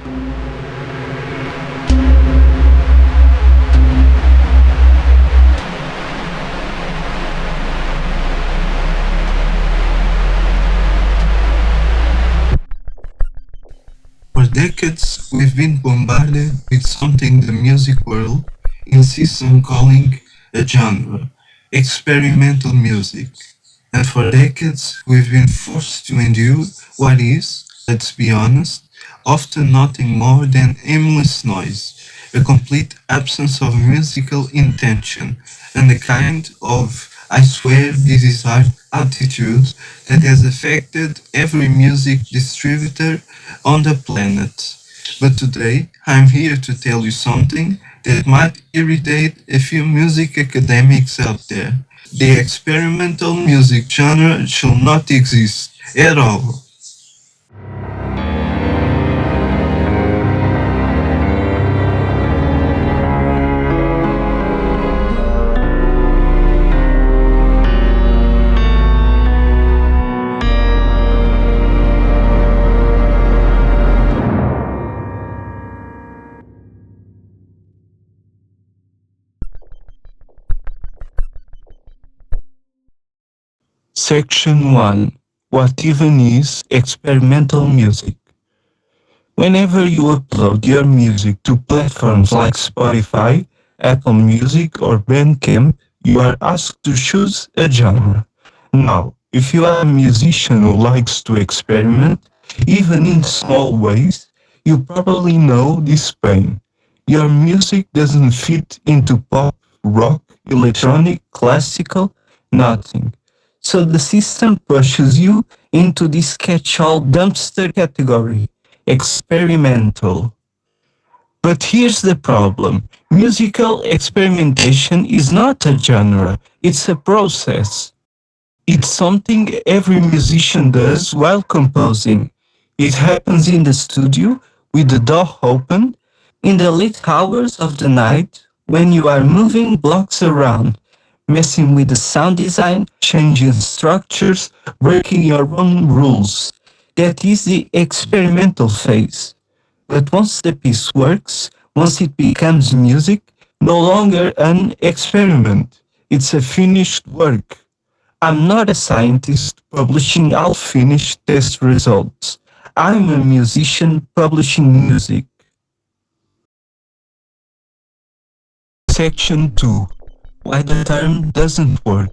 For decades, we've been bombarded with something the music world insists on calling a genre, experimental music. And for decades, we've been forced to endure what is, let's be honest, often nothing more than aimless noise, a complete absence of musical intention, and a kind of I swear this is art attitude that has affected every music distributor on the planet. But today, I'm here to tell you something that might irritate a few music academics out there. The experimental music genre should not exist at all. Section 1. What even is experimental music? Whenever you upload your music to platforms like Spotify, Apple Music, or Bandcamp, you are asked to choose a genre. Now, if you are a musician who likes to experiment, even in small ways, you probably know this pain. Your music doesn't fit into pop, rock, electronic, classical, nothing. So the system pushes you into this catch-all dumpster category, experimental. But here's the problem. Musical experimentation is not a genre, it's a process. It's something every musician does while composing. It happens in the studio with the door open, in the late hours of the night when you are moving blocks around, messing with the sound design, changing structures, breaking your own rules. That is the experimental phase. But once the piece works, once it becomes music, no longer an experiment. It's a finished work. I'm not a scientist publishing half-finished test results. I'm a musician publishing music. Section 2. Why the term doesn't work.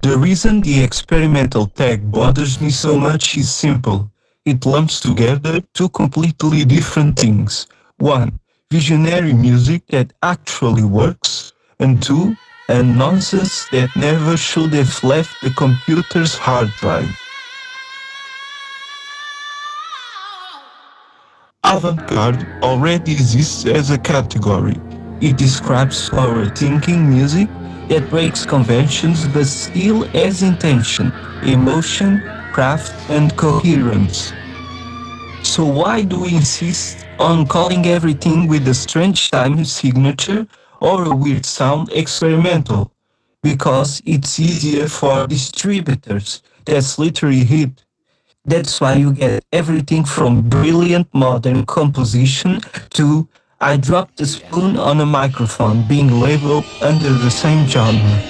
The reason the experimental tag bothers me so much is simple. It lumps together two completely different things. One, visionary music that actually works, and two, a nonsense that never should have left the computer's hard drive. Avant-garde already exists as a category. It describes forward-thinking music that breaks conventions but still has intention, emotion, craft, and coherence. So why do we insist on calling everything with a strange time signature or a weird sound experimental? Because it's easier for distributors. That's literally it. That's why you get everything from brilliant modern composition to I dropped a spoon on a microphone being labeled under the same genre.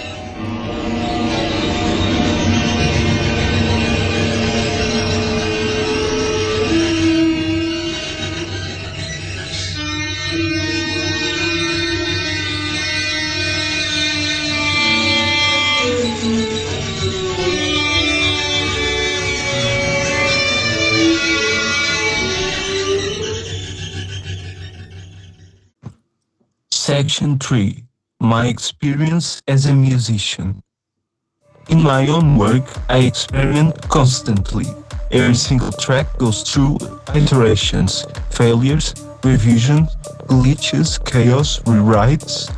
Section 3. My experience as a musician. In my own work, I experiment constantly. Every single track goes through iterations, failures, revisions, glitches, chaos, rewrites,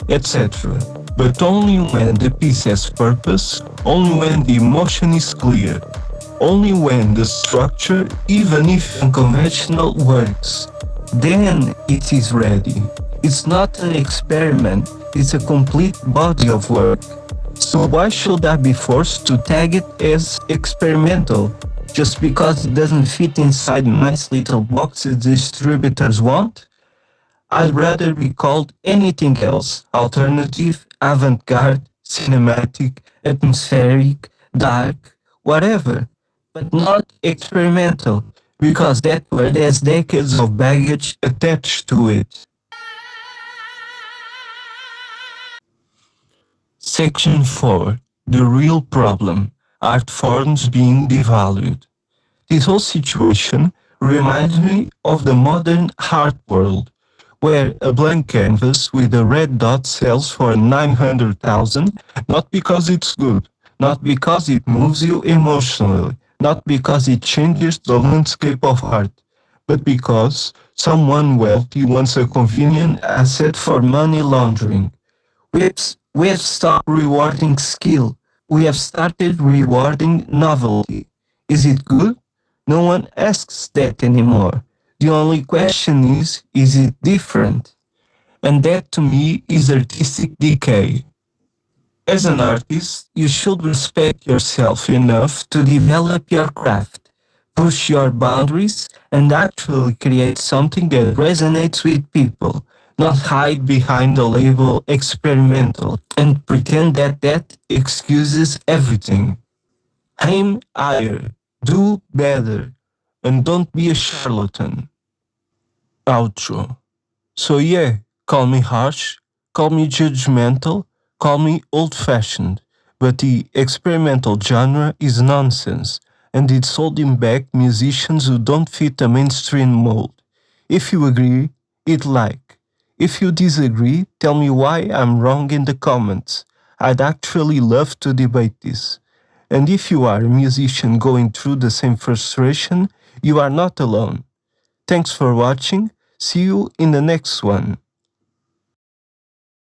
etc. But only when the piece has purpose, only when the emotion is clear, only when the structure, even if unconventional, works. Then it is ready. It's not an experiment, it's a complete body of work. So why should I be forced to tag it as experimental? just because it doesn't fit inside nice little boxes distributors want. I'd rather be called anything else: alternative, avant garde, cinematic, atmospheric, dark, whatever, but not experimental, because that word has decades of baggage attached to it. Section 4: The real problem: art forms being devalued. This whole situation reminds me of the modern art world, where a blank canvas with a red dot sells for 900,000, not because it's good, not because it moves you emotionally, not because it changes the landscape of art, but because someone wealthy wants a convenient asset for money laundering. We have stopped rewarding skill. We have started rewarding novelty. Is it good? No one asks that anymore. The only question is it different? And that to me is artistic decay. As an artist, you should respect yourself enough to develop your craft, push your boundaries, and actually create something that resonates with people, not hide behind the label experimental and pretend that that excuses everything. Aim higher, do better, and don't be a charlatan. Outro. So yeah, call me harsh, call me judgmental, call me old-fashioned, but the experimental genre is nonsense, and it's holding back musicians who don't fit the mainstream mold. If you agree, hit like. If you disagree, tell me why I'm wrong in the comments. I'd actually love to debate this. And if you are a musician going through the same frustration, you are not alone. Thanks for watching. See you in the next one.